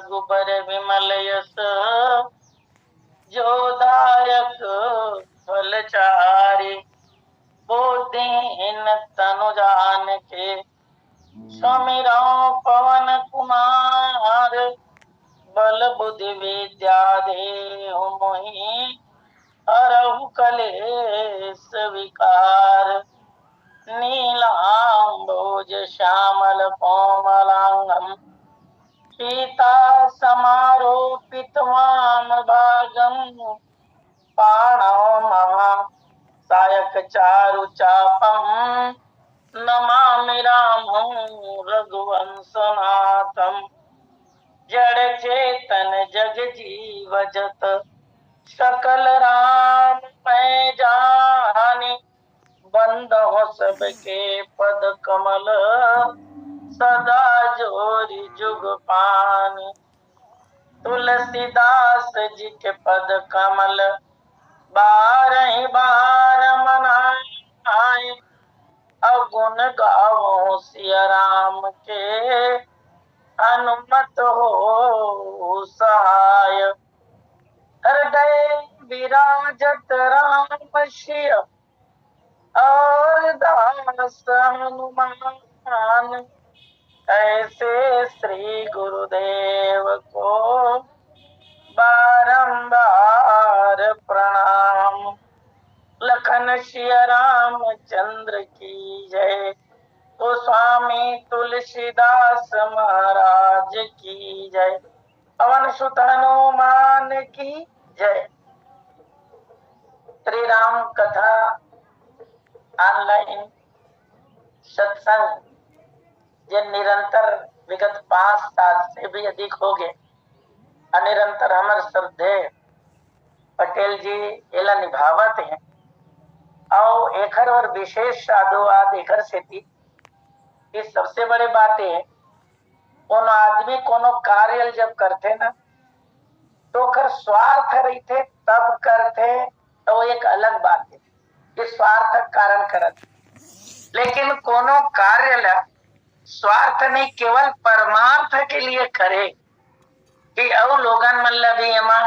रघुबर विमल yes जोदायक फलचारी। बुद्धिहीन तनु जान के समीरो पवन कुमार। बल बुद्धि विद्या देहु मोहि हरहु कलेस विकार। नीलाम्बोज श्यामल कोमलांगम सीता समारोपित वामभागम। पाणौ महा सायक चारु चापम नमामि रामं रघुवंशनाथम। जड़ चेतन जग जीव जत सकल राम मैं जानी। बंदो सबके पद कमल सदा जोरि जुग पानी। तुलसीदास जी के पद कमल बारहि बार मनाए। अवगुण गावो सिया राम के हनुमत हो सहाय। हृदय विराजत राम सिय और दास हनुमान। ऐसे श्री गुरुदेव को बारंबार प्रणाम। लखन सिया राम चंद्र की जय। तो स्वामी तुलसीदास महाराज की जय। पवन सुत हनुमान की जय। श्री राम कथा ऑनलाइन सत्संग जो निरंतर विगत 5 साल से भी अधिक हो गए अनिरंतर हमारे श्रद्धे पटेल जी एला निभावत हैं। और एखर और विशेष साधुवाद एखर से थी कि सबसे बड़े बात है कोनो आदमी कोनो कार्य जब करते ना तो कर स्वार्थ रहते तब करते तो एक अलग बात है कि स्वार्थ कारण करत। लेकिन कोनो कार्य स्वार्थ नहीं केवल परमार्थ के लिए करे कि और लोगन मन ला भी एमा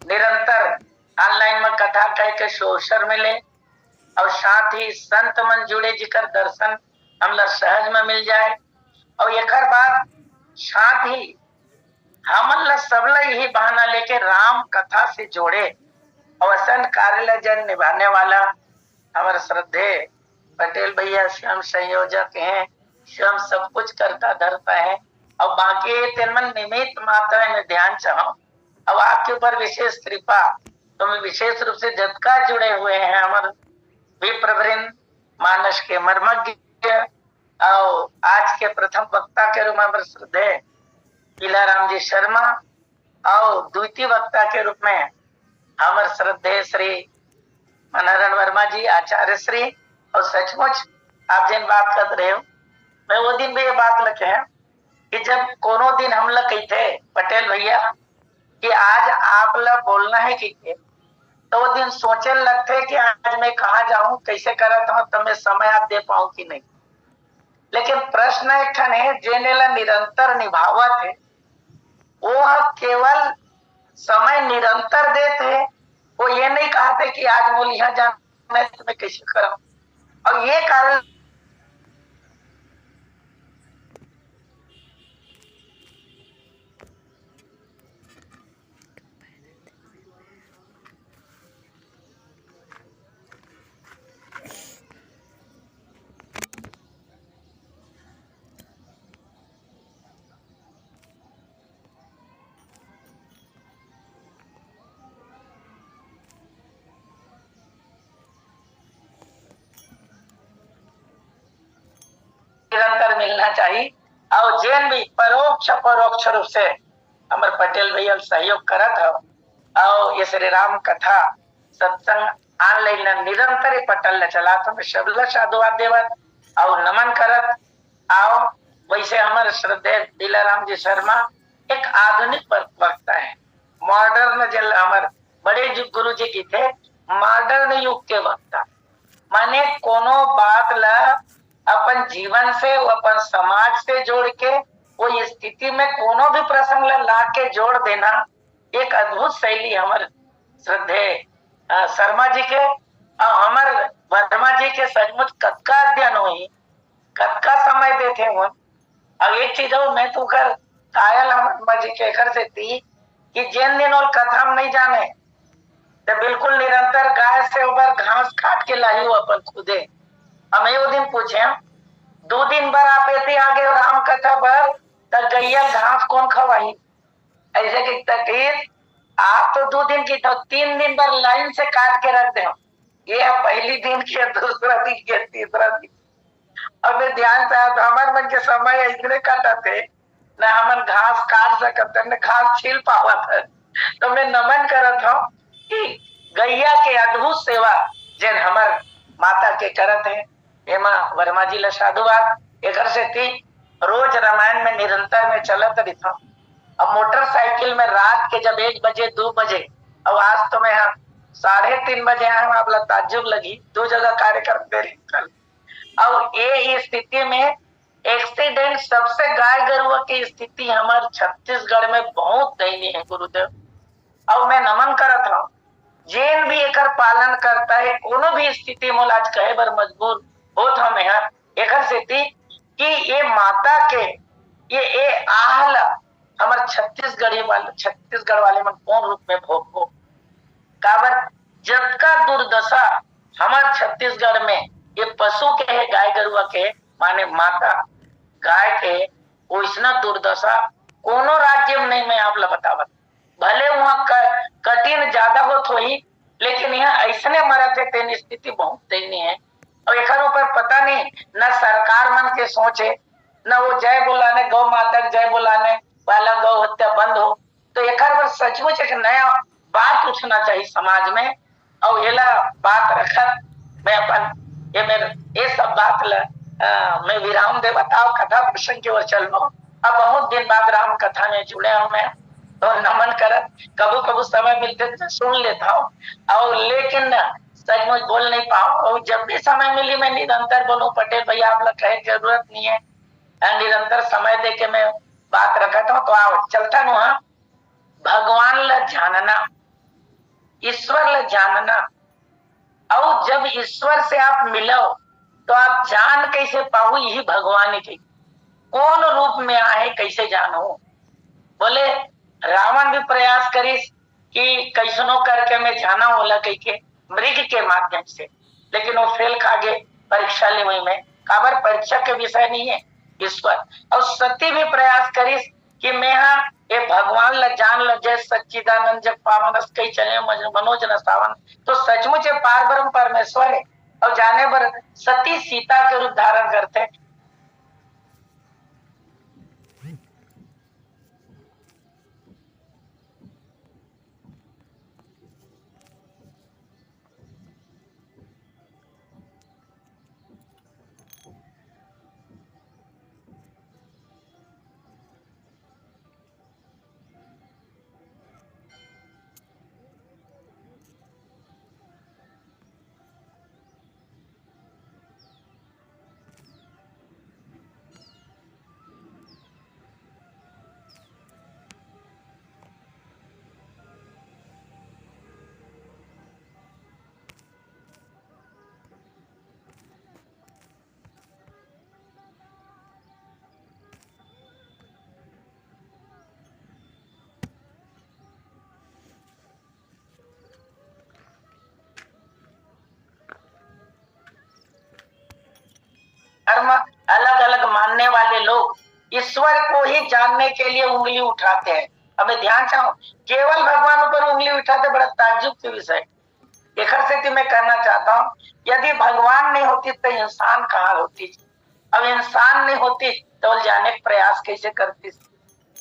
निरंतर ऑनलाइन में कथा कह के सोशल मिले और साथ ही संत मन जुड़े जिकर दर्शन हमला सहज में मिल जाए। और एकर बाद साथ ही हमन ला सबला यही बहाना लेके राम कथा से जोड़े और असन कार्य जन निभाने वाला हमारे श्रद्धे पटेल भैया स्वयं संयोजक हैं, स्वयं सब कुछ करता धरता है। और बाकी तेमन निमित्त मात्र में ध्यान चाहो। अब आपके ऊपर विशेष कृपा तो मैं विशेष रूप से जतका जुड़े हुए हैं हमारे विप्रवृंद मानस के मर्मज्ञ और आज के प्रथम वक्ता के रूप में श्रद्धे किलाराम जी शर्मा और द्वितीय वक्ता के रूप में हमारे श्रद्धे श्री मनोहर वर्मा जी आचार्य श्री। और सचमुच आप जिन बात कर रहे हो मैं वो दिन भी ये बात लिखे हैं कि जब कोनो दिन हम लोग कही थे पटेल भैया कि आज आप लोग बोलना है कि तो वो दिन सोचे लगते कि आज मैं कहाँ जाऊं कैसे करता हूँ तो मैं समय आप दे पाऊं कि नहीं। लेकिन प्रश्न एक ठन है जेनेला निरंतर निभावत है वो केवल समय निरंतर देते वो ये नहीं कहते कि आज बोल यहाँ जाना है तो मैं कैसे करूं। और ये कारण निरंतर मिलना चाहिए। और जैन भी परोक्ष परोक्ष रूप से हमारे पटेल भैया सहयोग करत हो और ये श्री राम कथा सत्संग ऑनलाइन निरंतर पटल चला तो मैं शब्द साधुवाद देवत और नमन करत। आओ वैसे हमारे श्रद्धेय दिलाराम जी शर्मा एक आधुनिक वक्ता है मॉडर्न जल हमारे बड़े गुरु जी की थे मॉडर्न युग के वक्ता माने कोनो बात ला अपन जीवन से अपन समाज से जोड़ के वो स्थिति में कोनो भी प्रसंग ला के जोड़ देना एक अद्भुत शैली हमारे श्रद्धे शर्मा जी के और हमार वर्मा जी के सचमुच कतका अध्ययन हुई, कतका समय देते हो। अब एक चीज हो, मैं तो कर कायल वर्मा जी के घर से थी कि जिन दिन और कथा हम नहीं जाने तो बिल्कुल निरंतर गाय से ऊपर घास काट के लाई अपन खुदे। हमें वो दिन पूछे 2 दिन भर आप ऐसे आगे और राम कथा पर गैया घास कौन खवाई, ऐसे की तकलीफ आप तो 2 दिन की तो 3 दिन भर लाइन से काट के रख दे। ये पहली दिन की, दूसरा दिन की, तीसरा दिन। अब ध्यान से हमारे मन के समय इतने काटा थे न हम घास काट सकते न घास छील पावा था। तो मैं नमन करत हूँ कि गैया के अद्भुत सेवा जिन हमार माता के करत है। एमा वर्मा जी ला साधुवाद एक से थी रोज रामायण में निरंतर में चलत रहता। अब मोटरसाइकिल में रात के जब 1 बजे 2 बजे, अब आज तो मैं 3:30 बजे आया हूँ, आप ताज्जुब लगी 2 जगह कार्यक्रम दे रही। अब ये स्थिति में एक्सीडेंट सबसे गाय गरुआ की स्थिति हमारे छत्तीसगढ़ में बहुत दयनीय है गुरुदेव। अब मैं नमन करत हूँ जेन भी एक पालन करता है कोनो भी स्थिति में आज कहे बर मजबूर होत हम यहाँ एक स्थिति कि ये माता के ये आहल हमारे छत्तीसगढ़ वाले में कौन रूप में भोग काबर जब का दुर्दशा हमारे छत्तीसगढ़ में ये पशु के है गाय गरुआ के माने माता गाय के वो इसना दुर्दशा कोनो राज्य में नहीं। मैं आप ला बतावत भले वहां कठिन ज्यादा होत होही लेकिन यहाँ ऐसने मरत है तेन स्थिति बहुत दयनीय है। और एक ऊपर पता नहीं न सरकार मन के सोचे न वो जय बुलाने गौ माता जय बुलाने वाला गौ हत्या बंद हो। तो एक सचमुच एक नया बात उठना चाहिए समाज में और ये बात रखत मैं अपन ये सब बात मैं विराम दे बताओ कथा प्रसंग की ओर चल लो। अब बहुत दिन बाद राम कथा में जुड़े हूं मैं तो नमन करत कबू कबू समय मिलते तो सुन लेता हूँ और लेकिन सचमुच बोल नहीं पाऊँ और जब भी समय मिली मैं निरंतर बोलूं पटेल भैया आप लोग कहे जरूरत नहीं है निरंतर समय दे के मैं बात रखता हूँ। तो आओ चलता नु भगवान ला जानना ईश्वर ला जानना और जब ईश्वर से आप मिलो तो आप जान कैसे पाओ यही भगवान की कौन रूप में आए कैसे जानो। बोले रावण भी प्रयास करिस कि कैसनो करके मैं जाना होला कह के मृग के माध्यम से लेकिन वो फेल खा गए परीक्षा ले वही में काबर परीक्षा के विषय नहीं है ईश्वर। और सती भी प्रयास करिस कि मैं हाँ ये भगवान ला जान ल जय सच्चिदानंद जग पावन कई चले मनोज न सावन। तो सचमुच पार ब्रह्म परमेश्वर है और जाने पर सती सीता के रूप धारण करते। धर्म अलग अलग मानने वाले लोग ईश्वर को ही जानने के लिए उंगली उठाते हैं। हमें ध्यान चाहो केवल भगवान ऊपर उंगली उठाते बड़ा ताज्जुब के विषय एक से मैं कहना चाहता हूँ यदि भगवान नहीं होती तो इंसान कहाँ होती। अब इंसान नहीं होती तो जाने का प्रयास कैसे करती।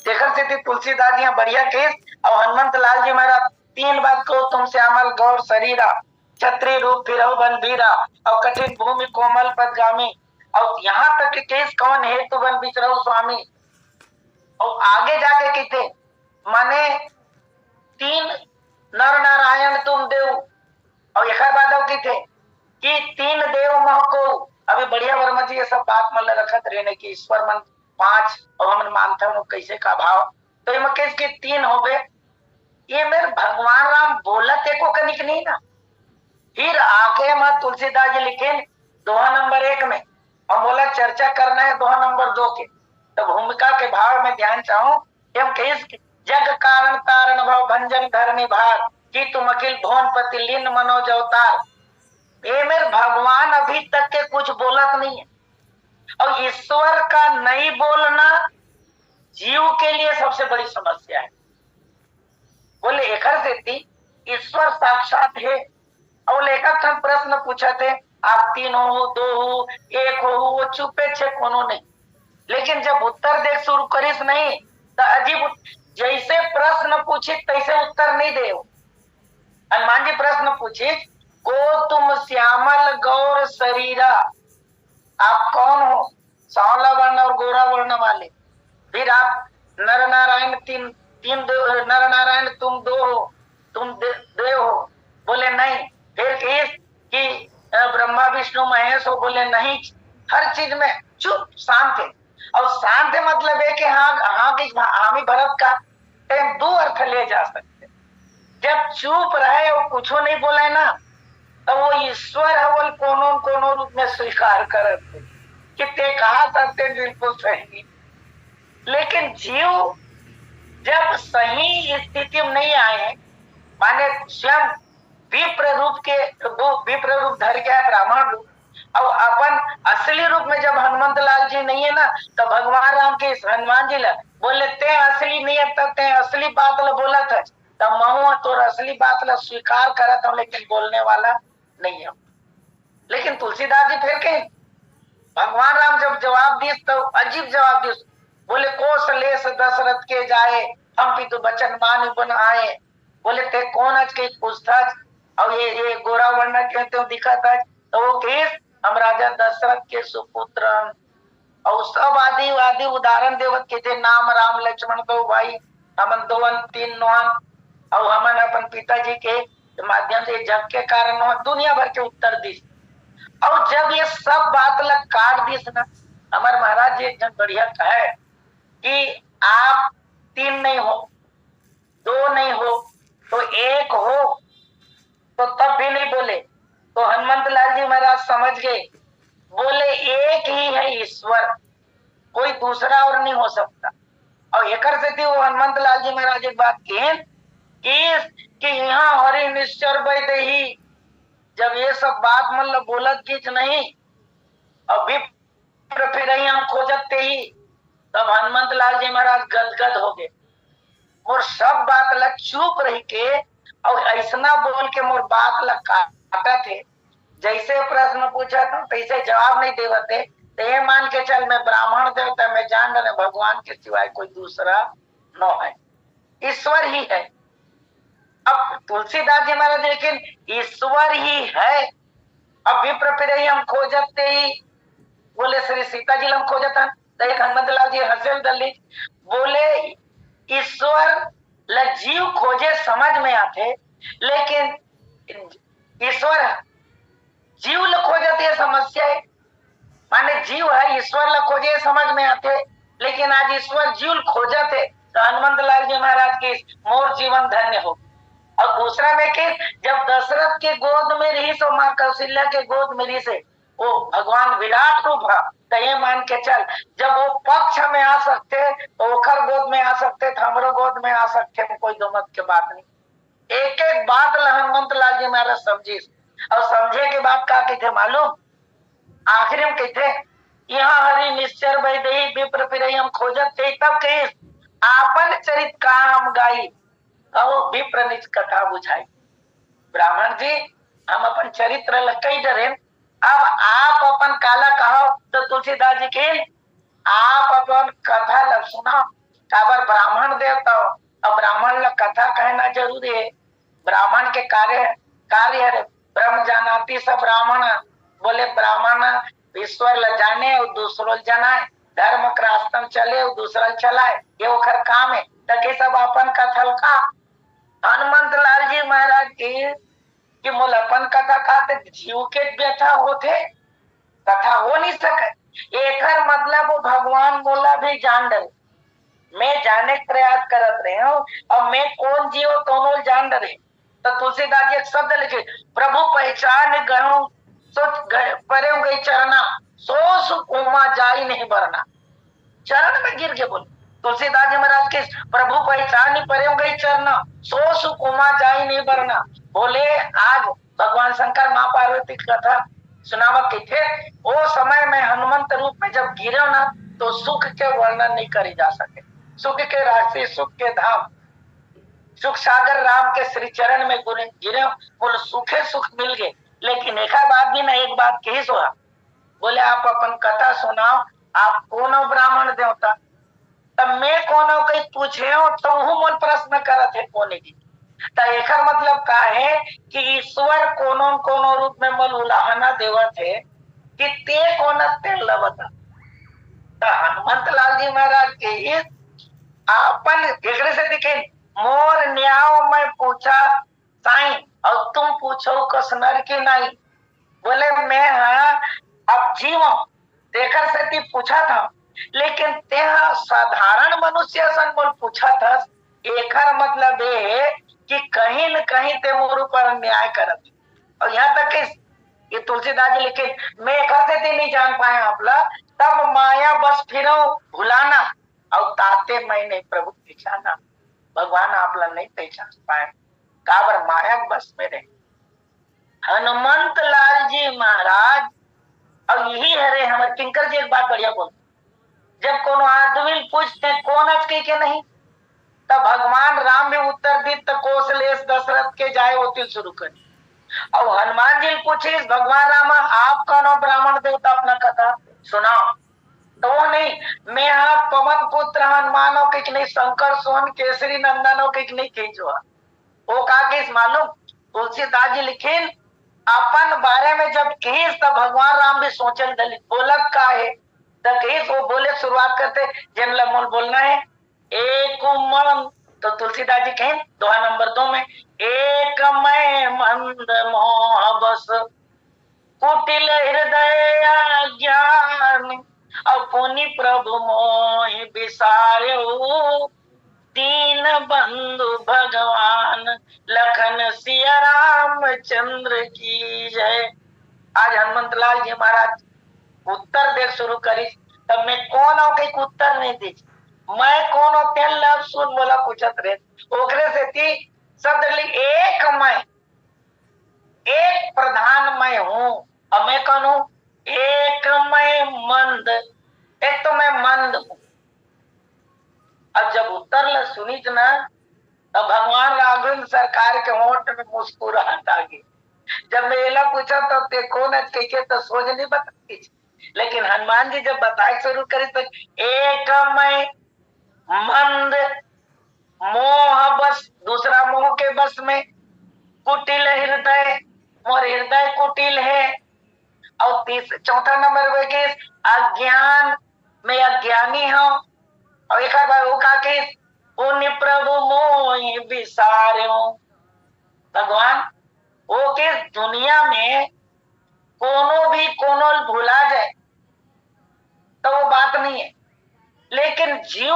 देखर से थी तुलसीदास जी बढ़िया केस और हनुमंत लाल जी महाराज 3 बात को तुम श्यामल गौर शरीरा छत्री रूप फिर बन बीरा और कठिन भूमि कोमल पदगामी और यहाँ तक कि केस कौन है तो बन बिचरऊ स्वामी। और आगे जाके कहते माने 3 नर नारायण तुम देव और एक बात कहते कि 3 देव मह को अभी बढ़िया वर्मा जी ये सब बात मन रखत रहने की ईश्वर मन 5 और हम मानते हो कैसे का भाव, तो ये केस के 3 हो गए। ये मेरे भगवान राम बोलत एको कनिक नहीं ना। फिर आगे मैं तुलसीदास जी लिखे दोहा नंबर 1 में, और बोला चर्चा करना है दोहा नंबर 2 के, तो भूमिका के भाव में ध्यान चाहूं एवं कहिस जग कारण तारण भव भंजन धरनी भार कि तुम अखिल भुवनपति लीन मनोज अवतार। ये मेरे भगवान अभी तक के कुछ बोलत नहीं है, और ईश्वर का नहीं बोलना जीव के लिए सबसे बड़ी समस्या है। बोले एकर से थी ईश्वर साक्षात है, और लेखक हम प्रश्न पूछे थे आप 3 हो 2 हो 1 हो, वो चुपे छे कोनो नहीं, लेकिन जब उत्तर देख शुरू करिस नहीं तो अजीब जैसे प्रश्न पूछे तैसे उत्तर नहीं दे। हनुमान जी प्रश्न पूछे को तुम श्यामल गौर शरीरा, आप कौन हो, सांवला वर्ण और गोरा वर्ण वाले। फिर आप नर नारायण तीन नर नारायण तुम 2 हो, तुम देव हो, बोले नहीं। फिर कि ब्रह्मा विष्णु महेश हो, बोले नहीं। हर चीज में चुप शांत है, और शांत है मतलब है कि हामी भरत का दो अर्थ ले जा सकते। जब चुप रहे और कुछ नहीं बोले ना, तो वो ईश्वर है, वो कोनो रूप में स्वीकार करते कि ते कहा सकते बिल्कुल सही। लेकिन जीव जब सही स्थिति में नहीं आए, माने स्वयं विप्र रूप धर गया ब्राह्मण रूप, और अपन असली रूप में जब हनुमंत लाल जी नहीं है ना, तो भगवान राम के हनुमान जी बोले ते असली नहीं है, तब ते असली बात बोला था, तब महू तो असली बात स्वीकार करा था, लेकिन बोलने वाला नहीं है। लेकिन तुलसीदास जी फिर कहीं भगवान राम जब जवाब दिए तो अजीब जवाब दिए, बोले कोसलेस दशरथ के जाए हम भी तो बचन मान बन आए। बोले ते कौन आज के पूछता, और ये गोरा वर्ण कहते हो दिखा था, तो वो केस हम राजा दशरथ के सुपुत्र, और सब आदि उदाहरण देवत के थे, नाम राम लक्ष्मण 2 भाई, हमन 2 3 नौन, और हमन अपन पिताजी के माध्यम से जग के कारण दुनिया भर के उत्तर दी। और जब ये सब बात लग काट दी ना, हमारे महाराज जी एक जन बढ़िया कहे कि आप 3 नहीं हो, 2 नहीं हो, तो 1 हो, तो तब भी नहीं बोले। तो हनुमंत लाल जी महाराज समझ गए, बोले एक ही है ईश्वर, कोई दूसरा और नहीं हो सकता। और एकर से थी वो हनुमंत लाल जी महाराज एक बात कहें कि यहाँ हरि निश्चर वैदेही, जब ये सब बात मतलब बोलत चीज नहीं, अभी फिर हम खोजते ही, तब हनुमंत लाल जी महाराज गदगद हो गए। मोर सब बात लग चुप रही के, और ऐसा बोल के मोर बात लग काटा थे, जैसे प्रश्न पूछा था तैसे जवाब नहीं देवते, तो ये मान के चल मैं ब्राह्मण देवता, मैं जान रहे भगवान के सिवाय कोई दूसरा न है, ईश्वर ही है। अब तुलसीदास जी महाराज लेकिन ईश्वर ही है, अब विप्र फिर हम खोजते ही, बोले श्री सीता जी हम खोजता, तो एक हनुमंत लाल जी हंसे दलित, बोले ईश्वर जीव खोजे समझ में आते, लेकिन ईश्वर जीव ल खोजते समस्या है। माने जीव है ईश्वर ल खोजे समझ में आते, लेकिन आज ईश्वर जीव खोजते, तो हनुमंत लाल जी महाराज की मोर जीवन धन्य हो। और दूसरा में कि जब दशरथ के गोद में रही, तो माँ कौशल्या के गोद में रही से वो भगवान विराट रूप है, तो ये मान के चल जब वो पक्ष में आ सकते तो ओखर गोद में आ सकते, हमरो गोद में आ सकते, कोई दो मत के बात नहीं। एक एक बात हनुमंत लाल जी महाराज समझी, और समझे के बाद का कहते मालूम, आखिर में कहते यहाँ हरि निश्चर वैदेही विप्र फिर हम खोजत थे, तब कही आपन चरित कहा हम गाई, और विप्र निज कथा बुझाई। ब्राह्मण जी हम अपन चरित्र लकई डरे, अब आप अपन काला कहो, तो तुलसीदास जी के आप अपन कथा लग सुना, काबर ब्राह्मण देवता हो, अब ब्राह्मण लग कथा कहना जरूरी है। ब्राह्मण के कार्य है ब्रह्म जानाती सब ब्राह्मण, बोले ब्राह्मण ईश्वर ल जाने और दूसरो जनाए, धर्म क्रास्तम चले और दूसरा चलाए, ये ओखर काम है, तके सब अपन कथल का। हनुमंत लाल जी महाराज की मोल अपन कथा कहते, जीव के व्यथा होते, कथा हो नहीं सके, एक मतलब वो भगवान बोला भी जान डरे, मैं जाने का प्रयास करत रहे हूँ और मैं कौन जीव दोनों जान डरे। तो तुलसीदास जी एक शब्द लिखे, प्रभु पहचान गयो सो परे गई चरना, सो सुख उमा जाई नहीं बरना। चरण में गिर के बोले तुलसीदास जी महाराज के, प्रभु पहचान परे गई चरना, सो सुख उमा जाई नहीं बरना। बोले आज भगवान शंकर माँ पार्वती की कथा सुनावत के थे, वो समय में हनुमंत रूप में जब गिरे ना तो सुख के वर्णन नहीं करी जा सके। सुख के राशि, सुख के धाम, सुख सागर राम के श्री चरण में गिरे, बोले सुखे सुख मिल गए। लेकिन एक बात भी ना, एक बात कही सोहा, बोले आप अपन कथा सुनाओ, आप कौन ब्राह्मण देवता, तब मैं कोनो कहीं पूछे हो तो मोल प्रश्न करत है कोने की। तो एक मतलब का है कि ईश्वर कोनो कोनो रूप में मोल उलाहना देवत है कि ते कौन ते लबता। तो हनुमंत लाल जी महाराज के अपन एकरे से दिखे, मोर न्याव में पूछा साईं और तुम पूछो कस नर की नहीं। बोले मैं हाँ अब जीव देकर से ती पूछा था, लेकिन ते साधारण मनुष्य सन बोल पूछा था। एक मतलब ये है कि कहीं न कहीं ते मोर ऊपर न्याय करत। और यहाँ तक कि ये तुलसीदास जी लिखे, मैं एक से ती नहीं जान पाए आपला, तब माया बस फिरो भुलाना और ताते मैंने प्रभु पहचाना। भगवान आपला नहीं पहचान पाए, काबर माया बस में रहे। हनुमंत लाल जी महाराज और यही हरे हमारे किंकर जी एक बात बढ़िया बोलते, जब कोनो आदमी पूछते कौन आज के नहीं, तब भगवान राम भी उत्तर दी तो कौशलेश दशरथ के जाए वकील शुरू करी। और हनुमान जी पूछे भगवान राम आप कौन ब्राह्मण देवता अपना कथा सुनाओ, तो वो नहीं, मैं हाँ पवन पुत्र हनुमानों के नहीं, शंकर सोहन केसरी नंदनों के नहीं खींचो। वो कहा कि मालूम तुलसीदास जी लिखे, अपन बारे में जब कही तब भगवान राम भी सोचल दलित बोलत का है, तब कही वो बोले शुरुआत करते जिन लमोल बोलना है एक मन। तो तुलसीदास जी कहें दोहा नंबर 2 में, एक मैं मंद मोह बस कुटिल हृदय ज्ञान, अपनी प्रभु मोहि बिसार्यो, दीन बंधु भगवान लखन सिया रामचंद्र की जय। आज हनुमंत लाल जी महाराज उत्तर दे शुरू करी, तब मैं कौन हो कहीं उत्तर नहीं दी, मैं कौन हो तेल लव सुन बोला पूछत रहे। ओकरे से थी शब्द एक मैं, एक प्रधान मैं हूं, और मैं कौन हूं, एक मैं मंद, एक तो मैं मंद हूं। अब जब उत्तर ल सुनी ना, तब भगवान राघवेंद्र सरकार के होंठ में मुस्कुराहट आ गई। जब मेला पूछा तो ते कौन है तो सोच नहीं बताती, लेकिन हनुमान जी जब बताए शुरू करी तो एक मैं मंद मोह बस, दूसरा मोह के बस में, कुटिल हृदय, मोर हृदय कुटिल है, और चौथा नंबर पे अज्ञान, मैं अज्ञानी हूं। और एक बार वो कहा कि पुण्य प्रभु मोहि बिसार्यो, भगवान वो के दुनिया में कोनो भी कोनो भुला जाए तो वो बात नहीं है, लेकिन जीव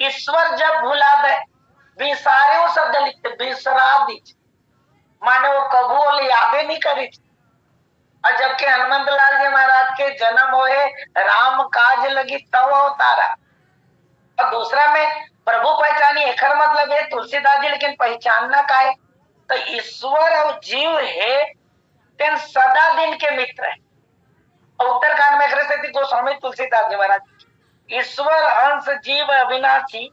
ईश्वर जब भुला दे, बिसार्यो शब्द लिखते बिसरा दीजिए, माने वो कबूल यादें नहीं करी। और जबकि हनुमंत लाल जी महाराज के जन्म हुए राम काज लगी तब अवतारा। और दूसरा में प्रभु पहचानी, एक मतलब है तुलसीदास जी, लेकिन पहचानना का है तो ईश्वर और जीव है तेन सदा दिन के मित्र है। और उत्तरकांड में गोस्वामी तुलसीदास जी महाराज, ईश्वर अंश जीव अविनाशी,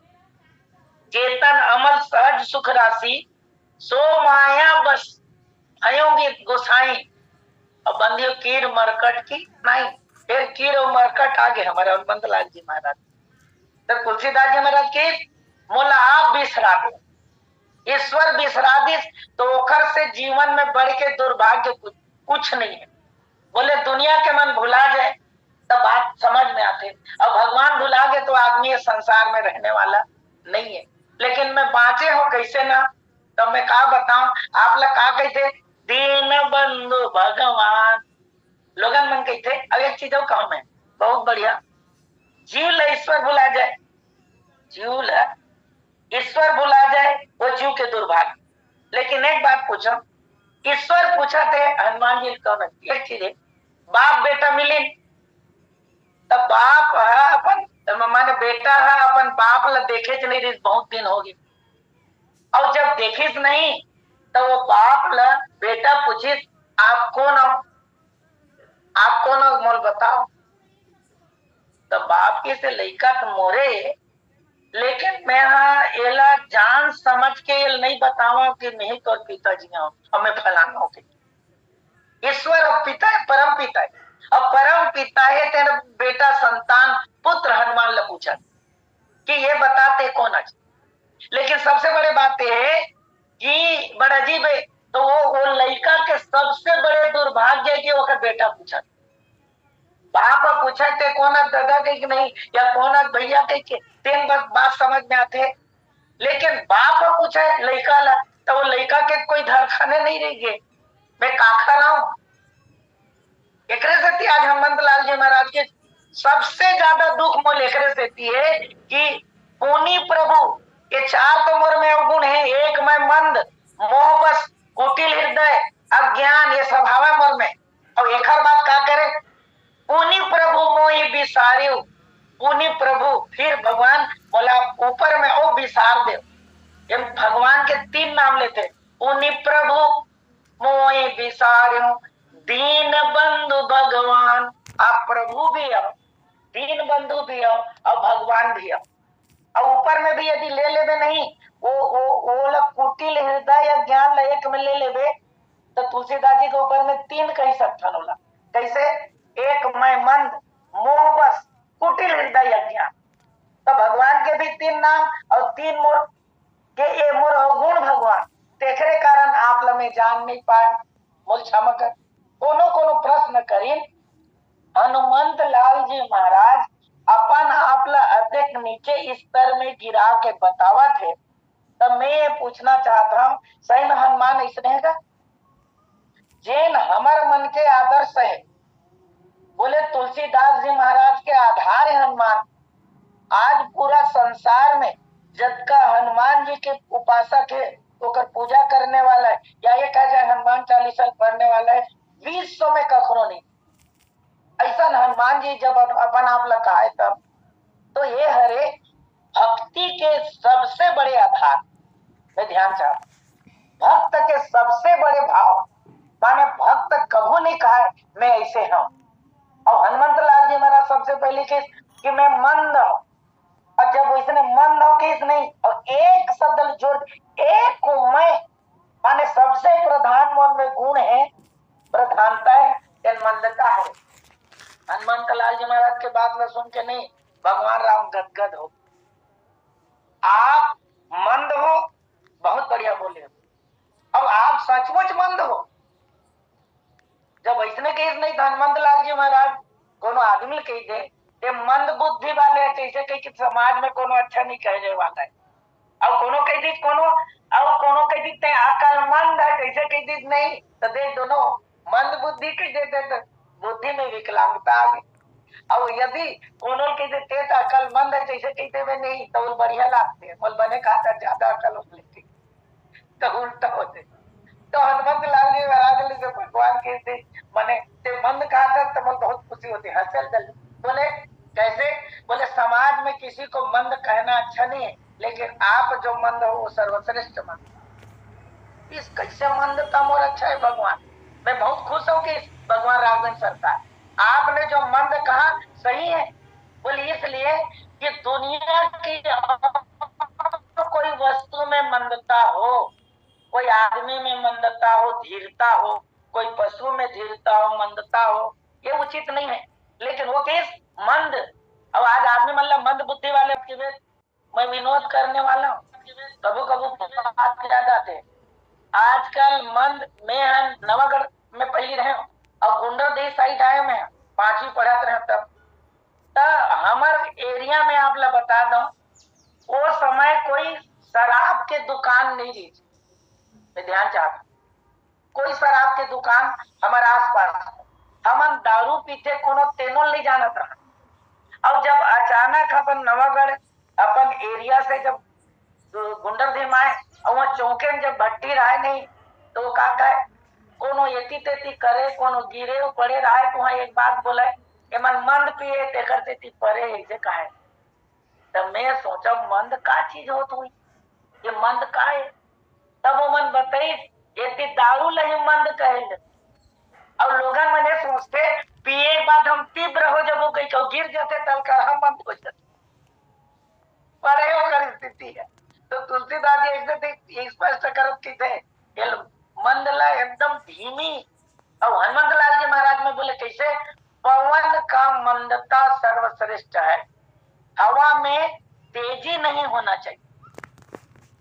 चेतन अमल सहज सुख राशि, सो माया बस अयोगी गोसाई, और बंधियो कीर मरकट की नहीं। फिर कीर और मरकट आगे हमारे हनुमंत लाल जी महाराज, तो तुलसीदास जी महाराज के मोला आप बिसरा दो, ईश्वर बिसरा दी तो ओखर से जीवन में बढ़ के दुर्भाग्य कुछ नहीं है। बोले दुनिया के मन भुला जाए तब बात समझ में आते, अब भगवान भुला गए तो आदमी इस संसार में रहने वाला नहीं है। लेकिन मैं बाँचे हो कैसे ना, तो मैं क्या बताऊं, आप लोग क्या कहते, दीन बंधु भगवान, लोगन मन कहते। अब एक चीज कहूं मैं, बहुत बढ़िया। जीव ला ईश्वर भुला जाए, जीव ला ईश्वर भुला जाए वो जीव के दुर्भाग्य। लेकिन एक बात पूछो, ईश्वर पूछा थे हनुमान जी कौन एक चीज है, बाप बेटा मिले तब बाप है अपन माने बेटा है अपन बाप ला देखे नहीं रही बहुत दिन हो गए, और जब देखिस नहीं तो वो बाप ला बेटा पूछिस आप कौन हो, आप कौन हो मोल बताओ, तो बाप के से लड़का तो मोरे, लेकिन मैं हाँ एला जान समझ के एल नहीं बतावा कि नहीं तो पिताजी हो हमें फलाना हो के। ईश्वर अब पिता है, परम पिता है, अब परम पिता है तेरा बेटा संतान पुत्र हनुमान ला पूछा कि ये बताते कौन आज। लेकिन सबसे बड़ी बात यह है कि बड़ा अजीब है, तो वो लड़का के सबसे बड़े दुर्भाग्य है कि वो का बेटा पूछा, बाप पूछा थे कौन दादा के नहीं या कौन भैया के तीन बस बात समझ में आते, लेकिन बाप पूछा लड़का ला तो वो लड़का के कोई धरखाने नहीं रह गए, मैं काखा रहा हूं। एक आज हनुमंत लाल जी महाराज के सबसे ज्यादा दुख मोल एक है कि पुनि प्रभु ये चार तो मोर में अवगुण है, एक मैं मंद मोह बस कुटिल हृदय अज्ञान ये स्वभाव मोर में, और एक बात क्या करे पुनि प्रभु मोहि बिसारियो, पुनि प्रभु फिर भगवान बोला ऊपर में ओ बिसार दे, ये भगवान के तीन नाम लेते, पुनि प्रभु मोहि बिसारियो दीन बंधु भगवान, आप प्रभु भी हो दीन बंधु भी हो और भगवान भी हो, और ऊपर में भी यदि ले लेबे नहीं वो कुटिल हृदय या ज्ञान एक में ले लेबे तो तुलसीदास जी के ऊपर में तीन कही सकता होला, कैसे एक मैं मंद मोह बस कुटिल हृदय अज्ञान, तो भगवान के भी तीन नाम और तीन मोर के ये मोर अवगुण भगवान तेखरे कारण आप लमे जान नहीं पाए मोल क्षमा कर। कोनो कोनो प्रश्न करीन हनुमंत लाल जी महाराज अपन आप ला अधिक नीचे स्तर में गिरा के बतावा थे, तब मैं ये पूछना चाहता हूँ सही में हनुमान ऐसे है का जैन हमार मन के आदर्श है, बोले तुलसीदास जी महाराज के आधार है हनुमान, आज पूरा संसार में जब का हनुमान जी के उपासक है तो पूजा करने वाला है या ये कहा जाए हनुमान चालीसा पढ़ने वाला है विश्व में कखनो नहीं, ऐसा हनुमान जी जब अपन आप लगा है तब तो ये हरे भक्ति के सबसे बड़े आधार में ध्यान चाहता, भक्त के सबसे बड़े भाव माने भक्त कभू नहीं कहा है मैं ऐसे हूं, और हनुमंत लाल जी महाराज सबसे पहले कि मैं मंद हूं, और जब इसने मंद हो कि नहीं और एक शब्द जोड़ एक को मैं माने सबसे प्रधान मन में गुण है प्रधानता है या मंदता है। हनुमंत लाल जी महाराज के बात में सुन के नहीं भगवान राम गदगद हो, आप मंद हो बहुत बढ़िया बोले, अब आप सचमुच मंद हो, जब ऐसने केस नहीं हनुमंत लाल जी महाराज कोनो आदमी कह दे ये मंद बुद्धि वाले है कैसे कह कि समाज में कोनो अच्छा नहीं कह जाए वाला है, अब कोनो कह दी कोनो और कोनो कह दी अकलमंद है कैसे कह दी नहीं तो देख दोनों मंद बुद्धि कह देते तो बुद्धि में विकलांगता आ गई, और यदि कोनो कह देते तो अकलमंद है जैसे कहते हुए नहीं तो वो बढ़िया लागते बोल बने कहा था ज्यादा अकल हो लेती तो उल्टा होते, तो हनुमंत लाल जी महाराज ने भगवान कहते मने मंद कहा था तो मुझे बहुत खुशी होती हंसल जल्दी बोले कैसे, बोले समाज में किसी को मंद कहना अच्छा नहीं है लेकिन आप जो मंद हो वो सर्वश्रेष्ठ मंद, इस कैसे मंदता मोर अच्छा है भगवान, मैं बहुत खुश हूँ कि भगवान राघवेंद्र सरकार आपने जो मंद कहा सही है, बोले इसलिए कि दुनिया की कोई वस्तु में मंदता हो, कोई आदमी में मंदता हो धीरता हो, कोई पशु में धीरता हो मंदता हो ये उचित नहीं है, लेकिन वो केस मंद, अब आज आदमी मतलब मंद बुद्धि वाले मैं विनोद करने वाला हूँ कबू कबू बात याद आते, आजकल मंद में नवागढ़ में पहली रहे और गुंडा देश साइड आए मैं 5वीं पढ़ाते रहे तब हमारे एरिया में आप लोग बता दो वो समय कोई शराब के दुकान नहीं रही, मैं ध्यान चाहता कोई शराब के दुकान हमारे आसपास, हम दारू पीते कोनो तेनोल नहीं जानत रहा, और जब अचानक अपन नवागढ़ अपन एरिया से जब गुंडर धीम आए और वहाँ चौके में जब भट्टी रहे नहीं तो वो का कहे कोनो एती तेती करे कोनो गिरे पड़े रहे तो वहाँ एक बात बोले एमन मंद पिए तेकर तेती परे ऐसे कहे। तब मैं सोचा मंद का चीज होत हुई, ये मंद का है। तब वो मन बताई ये दारू लही मंद कहे। अब लोग मैंने सोचते पिए के बाद हम तीव्र हो जब वो कहीं गिर जाते तल कर हम मंद हो जाते, परे होकर स्थिति है। तो तुलसीदास जी एकदम स्पष्ट करते थे मंदला एकदम धीमी। और हनुमंत लाल जी महाराज में बोले कैसे, पवन का मंदता सर्वश्रेष्ठ है, हवा में तेजी नहीं होना चाहिए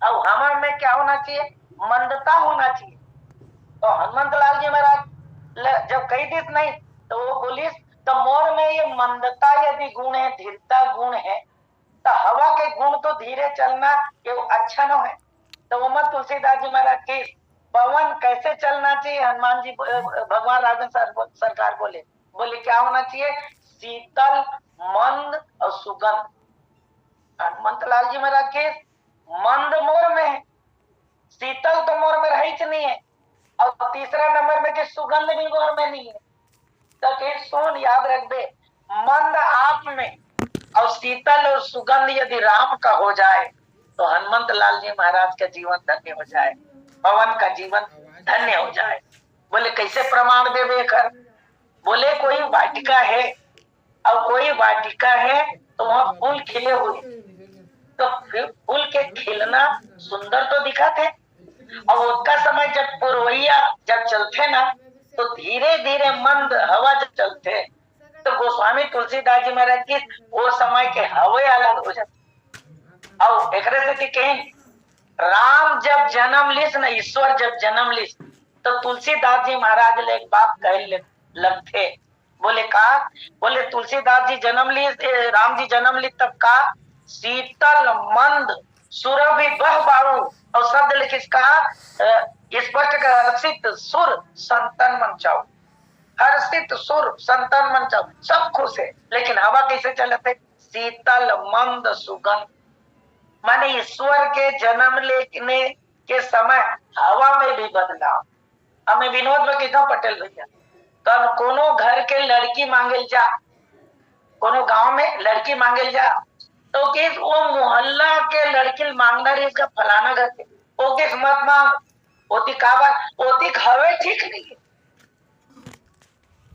और हवा में क्या होना चाहिए, मंदता होना चाहिए। तो हनुमंत लाल जी महाराज जब कही दिस नहीं तो वो बोली तो मोर में ये मंदता यदि गुण है, धीरता गुण है, तो हवा के गुण तो धीरे चलना ये अच्छा न है। तो वो मत तुलसीदास जी महाराज की पवन कैसे चलना चाहिए, हनुमान जी भगवान राघवेंद्र सरकार बोले क्या होना चाहिए, शीतल मंद और सुगंध। हनुमंत लाल जी महाराज के मंद मोर में है, शीतल तो मोर में रही नहीं है, और तीसरा नंबर में कि सुगंध भी मोर में नहीं है। तो सुन याद रख दे, मंद आप में और शीतल और सुगंध यदि राम का हो जाए तो हनुमंत लाल जी महाराज का जीवन धन्य हो जाए, पवन का जीवन धन्य हो जाए। बोले कैसे प्रमाण दे कर, बोले कोई वाटिका है और कोई वाटिका है तो वहां फूल खिले हुए, तो फिर फूल के खिलना सुंदर तो दिखाते, और उसका समय जब पुरवैया जब चलते ना तो धीरे धीरे मंद हवा जब चलते तो गोस्वामी तुलसीदास जी महाराज की वो समय के हवा अलग हो जाते। और एक से कहें राम जब जन्म लिस ना, ईश्वर जब जन्म लिस तो तुलसीदास जी महाराज ले एक बात कह लगते, बोले का, बोले तुलसीदास जी जन्म ली, राम जी जन्म ली तब का शीतल मंद सुरभि बह बाऊ, और शब्द लिखित कहा स्पष्ट कर हर्षित सुर संतन मन चाऊ, हर्षित सुर संतन मन चाऊ, सब खुश है, लेकिन हवा कैसे चलते, शीतल मंद सुगंध। माने ईश्वर के जन्म लेने के समय हवा में भी बदलाव। हमें विनोद में कहता पटेल भैया, तब कोनो घर के लड़की मांगे जा, कोनो गांव में लड़की मांगे जा तो किस वो मोहल्ला के लड़की मांगना रही इसका फलाना घर के, वो किस मत मांग, होती काबर, होती हवे ठीक नहीं है,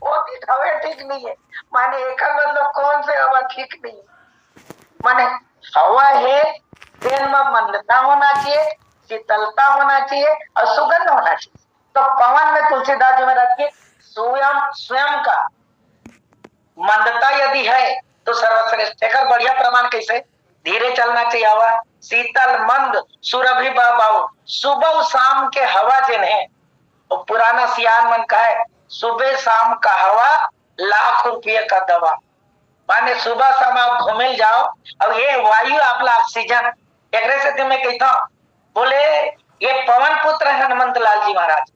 होती हवे ठीक नहीं है। माने एक मतलब कौन से हवा ठीक नहीं है, माने हवा है दिन में मंदता होना चाहिए, शीतलता होना चाहिए और सुगंध होना चाहिए। तो पवन में तुलसीदास जी में रखिए स्वयं का मंदता यदि है तो सर्वश्रेष्ठ। एक बढ़िया प्रमाण कैसे, धीरे चलना चाहिए हवा, शीतल मंद सुरभि बाऊ, सुबह शाम के हवा जिन्हें, और पुराना सियान मन का है सुबह शाम का हवा लाख रुपये का दवा। माने सुबह शाम आप घूमे जाओ और ये वायु आपला ऑक्सीजन, एक से मैं कहता हूँ, बोले ये पवन पुत्र है हनुमंत लाल जी महाराज,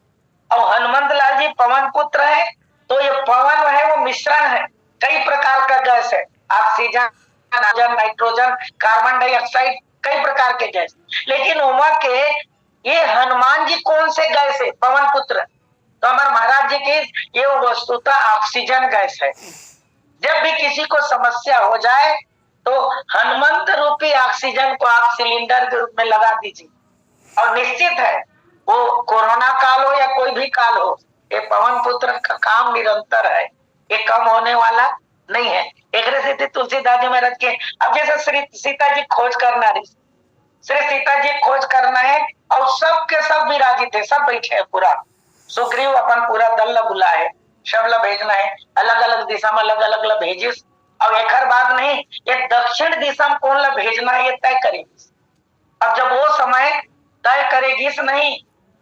और हनुमंत लाल जी पवन पुत्र है, तो ये पवन है वो मिश्रण है, कई प्रकार का गैस है, ऑक्सीजन, नाइट्रोजन, कार्बन डाइऑक्साइड, कई प्रकार के गैस। लेकिन उमा के ये हनुमान जी कौन से गैस है, पवन पुत्र, तो हमारे महाराज जी की ये वस्तुतः ऑक्सीजन गैस है। जब भी किसी को समस्या हो जाए तो हनुमंत रूपी ऑक्सीजन को आप सिलेंडर के रूप में लगा दीजिए, और निश्चित है वो कोरोना काल हो या कोई भी काल हो, ये पवन पुत्र का काम निरंतर है, ये कम होने वाला नहीं है। एक तुलसीदास जी महाराज के, अब जैसे श्री सीता जी खोज करना रही, श्री सीता जी खोज करना है और सब के सब विराजित है, सब बैठे हैं, पूरा सुग्रीव अपन पूरा दल बुला है, सब ला भेजना है, अलग अलग दिशा में अलग अलग भेजिस, और एक बात नहीं, ये दक्षिण दिशा में कौन ला भेजना है ये तय करेगी। अब जब वो समय तय करेगी नहीं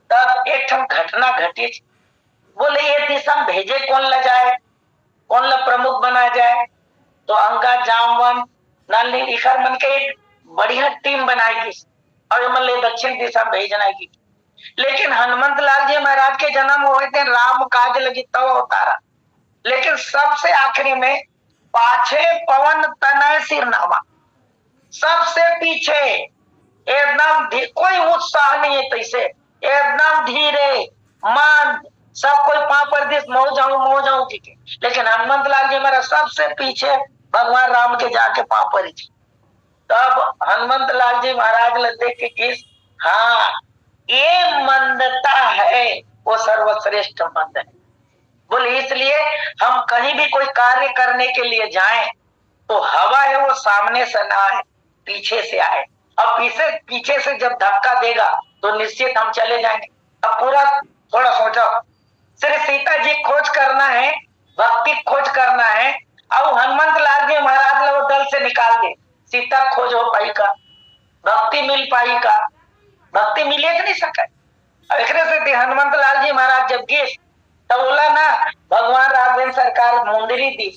तब एक घटना घटी, बोले ये दिशा में भेजे कौन ला जाए, कौन ला प्रमुख बना जाए, तो अंगा जामवन नलिनी इखर मन के एक बढ़िया टीम बनाएगी और मन ले दक्षिण दिशा भेजना है। लेकिन हनुमंत लाल जी महाराज के जन्म हुए थे राम काज लगी तब अवतारा, लेकिन सबसे आखिरी में पाछे पवन तनय सिरनावा, सबसे पीछे एकदम कोई उत्साह नहीं है, तैसे एकदम धीरे मंद, सब कोई पांव पर दिस मो जाऊं की, लेकिन हनुमंत लाल जी महाराज सबसे पीछे भगवान राम के जाके पांव पर ही। तब हनुमंत लाल जी महाराज ने देख के किस, हाँ ये मंदता है वो सर्वश्रेष्ठ मंद है। बोले इसलिए हम कहीं भी कोई कार्य करने के लिए जाएं तो हवा है वो सामने से ना आए, पीछे से आए। अब पीछे से जब धक्का देगा तो निश्चित हम चले जाएंगे। अब पूरा थोड़ा सोचो, सिर्फ सीता जी खोज करना है, भक्ति खोज करना है। अब हनुमंत लाल जी महाराज ने वो दल से निकाल दे, सीता खोज हो पाई का, भक्ति मिल पाई का, भक्ति मिले कि नहीं सके। से हनुमंत लाल जी महाराज जब गए तब बोला ना, भगवान राम सरकार मुंदरी दी,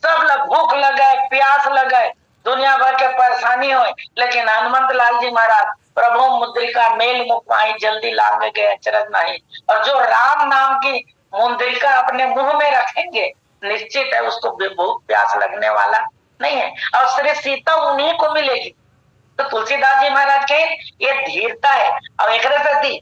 सब लोग भूख लगे प्यास लगे दुनिया भर के परेशानी हो, लेकिन हनुमंत लाल जी महाराज प्रभु मुद्रिका मेल मुखमाही जल्दी लांग गए अचरज नहीं। और जो राम नाम की मुद्रिका अपने मुंह में रखेंगे निश्चित है उसको भूख प्यास लगने वाला नहीं है, और श्री सीता उन्हीं को मिलेगी। तो तुलसीदास जी महाराज के ये धीरता है। और एक थी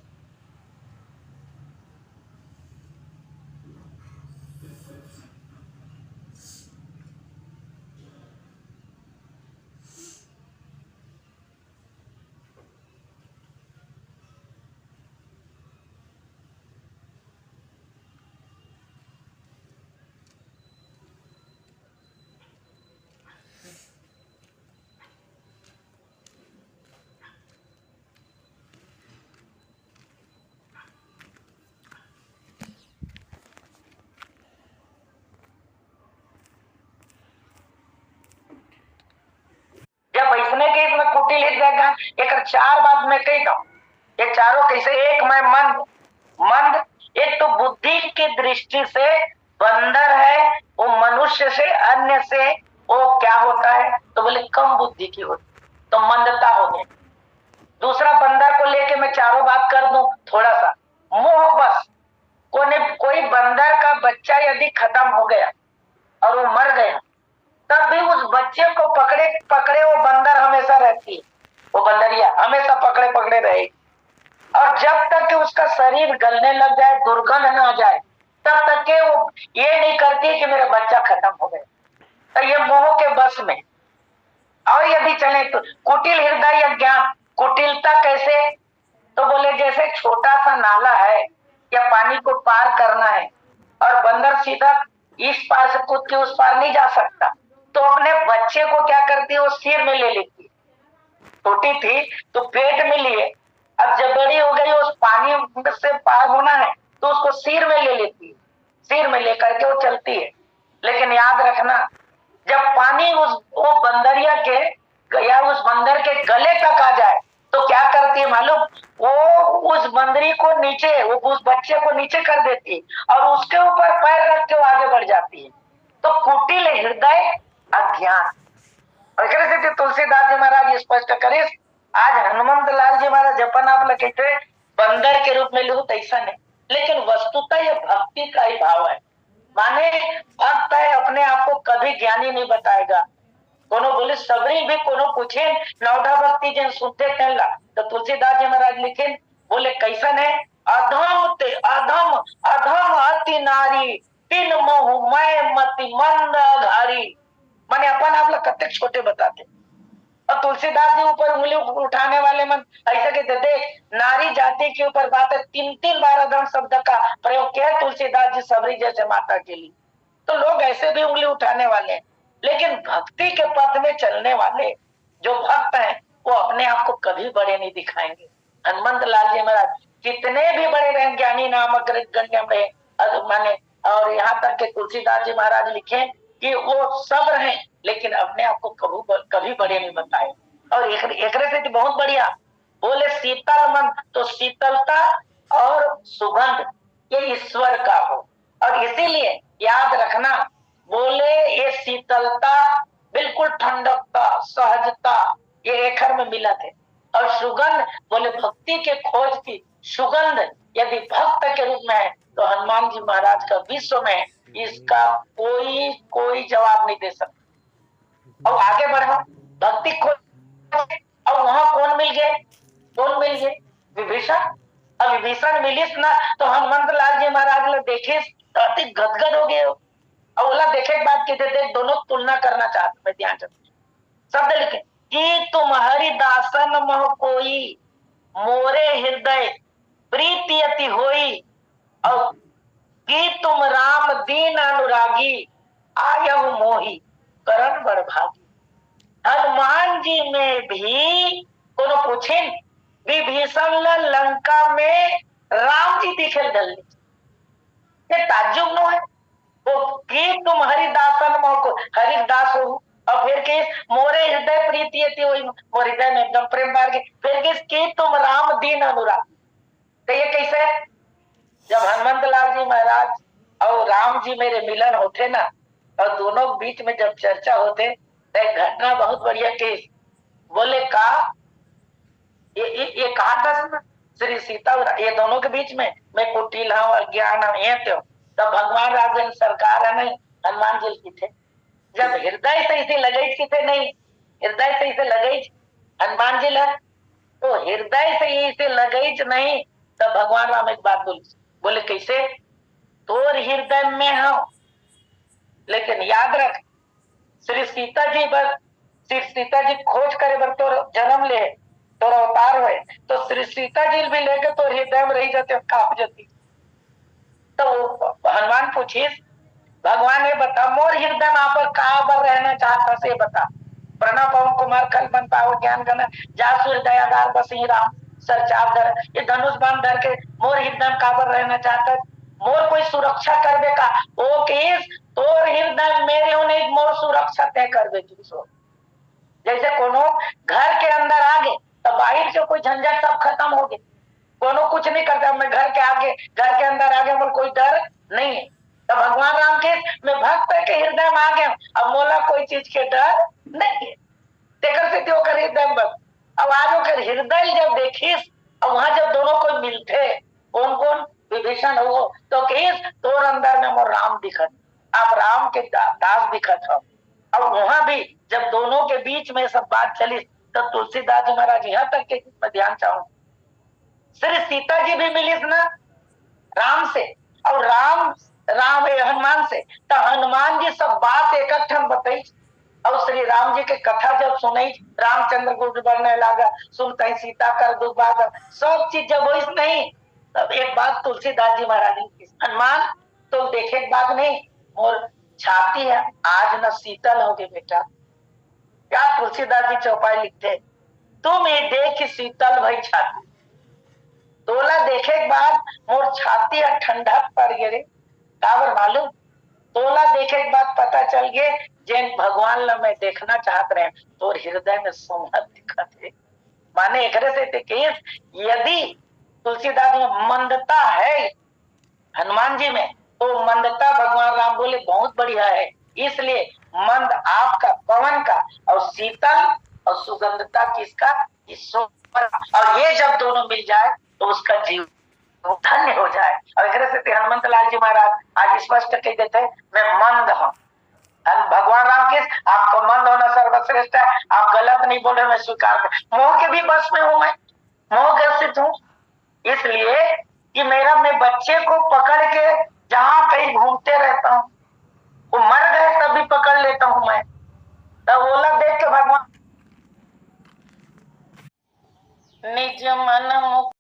जब इसने के इसमें कुटिल देगा एक चार बात मैं कहता हूँ, ये चारों कैसे, एक मैं मंद एक तो बुद्धि की दृष्टि से बंदर है वो मनुष्य से अन्य से वो क्या होता है, तो बोले कम बुद्धि की होती तो मंदता हो गई। दूसरा बंदर को लेके मैं चारों बात कर दूं, थोड़ा सा मोह बस, कोई बंदर का बच्चा यदि खत्म हो गया और वो मर गया तब भी उस बच्चे को पकड़े वो बंदर हमेशा रहती है, वो बंदरिया हमेशा पकड़े रहेगी। और जब तक कि उसका शरीर गलने लग जाए, दुर्गंध न आ जाए, तब तक के वो ये नहीं करती कि मेरा बच्चा खत्म हो गया। तो ये मोह के बस में। और यदि चले तो कुटिल हृदय ज्ञान, कुटिलता कैसे, तो बोले जैसे छोटा सा नाला है या पानी को पार करना है और बंदर सीधा इस पार से कूद के उस पार नहीं जा सकता, तो अपने बच्चे को क्या करती है वो सिर में ले लेती है। छोटी थी तो पेट में लिए, अब जब बड़ी हो गई उस पानी से पार होना है तो उसको सिर में ले लेती है, सिर में लेकर के वो चलती है। लेकिन याद रखना जब पानी वो बंदरिया के या उस बंदर के गले तक आ जाए तो क्या करती है मालूम, वो उस बंदरी को नीचे, वो उस बच्चे को नीचे कर देती है और उसके ऊपर पैर रख के आगे बढ़ जाती है। तो कुटिल हृदय अज्ञान। और तुलसीदास जी महाराज स्पष्ट करे, आज हनुमंत लाल जी महाराज अपन आप कहते बंदर के रूप में लू ऐसा नहीं, लेकिन वस्तुतः ये भक्ति का ही भाव है। माने भक्त है अपने आप को कभी ज्ञानी नहीं बताएगा। कोनो बोले सबरी भी कोनो पूछे नवधा भक्ति जिन सुनते कहला, तो तुलसीदास जी महाराज लिखे बोले कैसन है, अधम ते अधम अधम अति नारी तीन मोह मैं मति मंद घारी। माने अपन आप लोग कत्ते छोटे बताते, और तुलसीदास जी ऊपर उंगली उठाने वाले मन ऐसा कहते देख नारी जाति के ऊपर बात है, 3 बार अधम शब्द का प्रयोग किया तुलसीदास जी सबरी जैसे माता के लिए। तो लोग ऐसे भी उंगली उठाने वाले हैं, लेकिन भक्ति के पथ में चलने वाले जो भक्त हैं वो अपने आप को कभी बड़े नहीं दिखाएंगे। हनुमंत लाल जी महाराज कितने भी बड़े रहे, ज्ञानी नामक गण्यम रहे माने, और यहाँ तक के तुलसीदास जी महाराज लिखे कि वो सब रहे लेकिन अपने आप को कभी बड़े नहीं बताए। और एक से बहुत बढ़िया बोले शीतल मन, तो शीतलता और सुगंध ये ईश्वर का हो। और इसीलिए याद रखना बोले ये शीतलता बिल्कुल ठंडकता सहजता ये एक में मिला थे। और सुगंध बोले भक्ति के खोज की सुगंध यदि भक्त के रूप में है तो हनुमान जी महाराज का विश्व में इसका कोई कोई जवाब नहीं दे सकता। और आगे बढ़ा भक्ति खोज, और वहां कौन मिल गए? कौन मिल गए? विभीषण। अब विभीषण मिलिस ना तो हनुमंत लाल जी महाराज ने देखे अति गदगद हो गए। और बोला देखे एक बात कहते थे, दोनों तुलना करना चाहते, मैं ध्यान से शब्द लिखे कि तुम्हारी दासन मह कोई मोरे हृदय प्रीति अति होई, और कि तुम राम दीन अनुरागी आयहु मोही करण बड़ भागी। हनुमान जी में भी कोनो पूछे विभीषण लंका में राम जी दिखे दल, ये ताज्जुब नो है। वो कि तुम हरिदासन मो को हरिदास हो, और फिर के मोरे हृदय प्रीति अति होई, मोर हृदय में एकदम प्रेम बार गए। फिर के तुम राम दीन अनुराग, तो ये कैसे? जब हनुमंत लाल जी महाराज और राम जी मेरे मिलन होते ना, और दोनों बीच में जब चर्चा होते तो एक घटना बहुत बढ़िया केस बोले का ये कहा था श्री सीता ये दोनों के बीच में मैं कुटिल हूँ अज्ञान हूँ ये त्यों, तब भगवान राघवेंद्र सरकार है नहीं हनुमान जी की थे। जब हृदय से इसे लगे थे नहीं, हृदय से इसे लगे हनुमान जी लग, तो हृदय से इसे लगे नहीं, तब भगवान राम एक बात बोले कैसे? तोर हृदय में हूं, लेकिन याद रख श्री सीता जी पर, श्री सीता जी खोज करे बर तोर जन्म ले तोर अवतार हुए, तो श्री सीता जी भी लेके तो हृदय में रही जाते काप जाती। तो हनुमान पूछिस भगवान ये बता मोर हृदय में पर कहा पर रहना चाहता से बता। प्रणव पवन कुमार कल बन पाओ ज्ञान गण जा सूर्य दयागार बसी राम सर चाप धर, ये धनुष बाण धर के मोर हृदय में कहा पर रहना चाहता, मोर कोई सुरक्षा कर दे का ओ केस तोर हृदय मेरे होने मोर सुरक्षा तय कर दे। जैसे कोनो घर के अंदर आ गए तो बाहर से कोई झंझट सब खत्म हो गए, कोनो कुछ नहीं करता, मैं घर के आगे घर के अंदर आ गया मोर कोई डर नहीं है। तो भगवान राम के मैं भक्त के हृदय में आ गया, अब मोला कोई चीज के डर नहीं है। तेकर से त्यो कर हृदय में बस अब आज होकर हृदय जब देखिस और वहां जब दोनों को मिलते कौन कौन विभीषण हो तो केस तोर अंदर में मोर राम दिखत, आप राम के दास दिखत हो। अब वहां भी जब दोनों के बीच में सब बात चली तब तुलसीदास जी महाराज यहाँ तक के मैं ध्यान चाहूं श्री सीता जी भी मिली ना राम से, और राम हनुमान से, तो हनुमान जी सब बात एक बताई, और श्री राम जी के कथा जब सुनाई रामचंद्र गुरु बनने लगा सुनते सीता कर दुख बात सब चीज जब वही नहीं, तब एक बात तुलसीदास जी महाराज की हनुमान तो देखे एक बात नहीं और छाती है आज न शीतल होगे बेटा, क्या तुलसीदास जी चौपाई लिखते तुम ये देख शीतल भई छाती, तोला देखे के बाद मोर छाती है ठंडा पड़ गए रे, काबर मालूम तोला देखे के बाद पता चल गए जैन भगवान ला मैं देखना चाहत रहे तो हृदय में सोना दिखा थे। माने एक से केस यदि तुलसीदास में मंदता है हनुमान जी में तो मंदता भगवान राम बोले बहुत बढ़िया है, इसलिए मंद आपका पवन का और शीतल और सुगंधता किसका ईश्वर, और ये जब दोनों मिल जाए तो उसका जीव धन्य हो जाए। और से हनुमंत लाल जी महाराज आज स्पष्ट कह देते मैं मंद हूँ, भगवान राम के आपको मंद होना सर्वश्रेष्ठ है, आप गलत नहीं बोले मैं स्वीकार कर, मोह के भी बस में हूं मैं, मोह ग्रसित हूँ, इसलिए कि मेरा मैं बच्चे को पकड़ के जहां कहीं घूमते रहता हूँ वो मर गए तब भी पकड़ लेता हूं मैं, तब बोला देख के भगवान निज मन मुख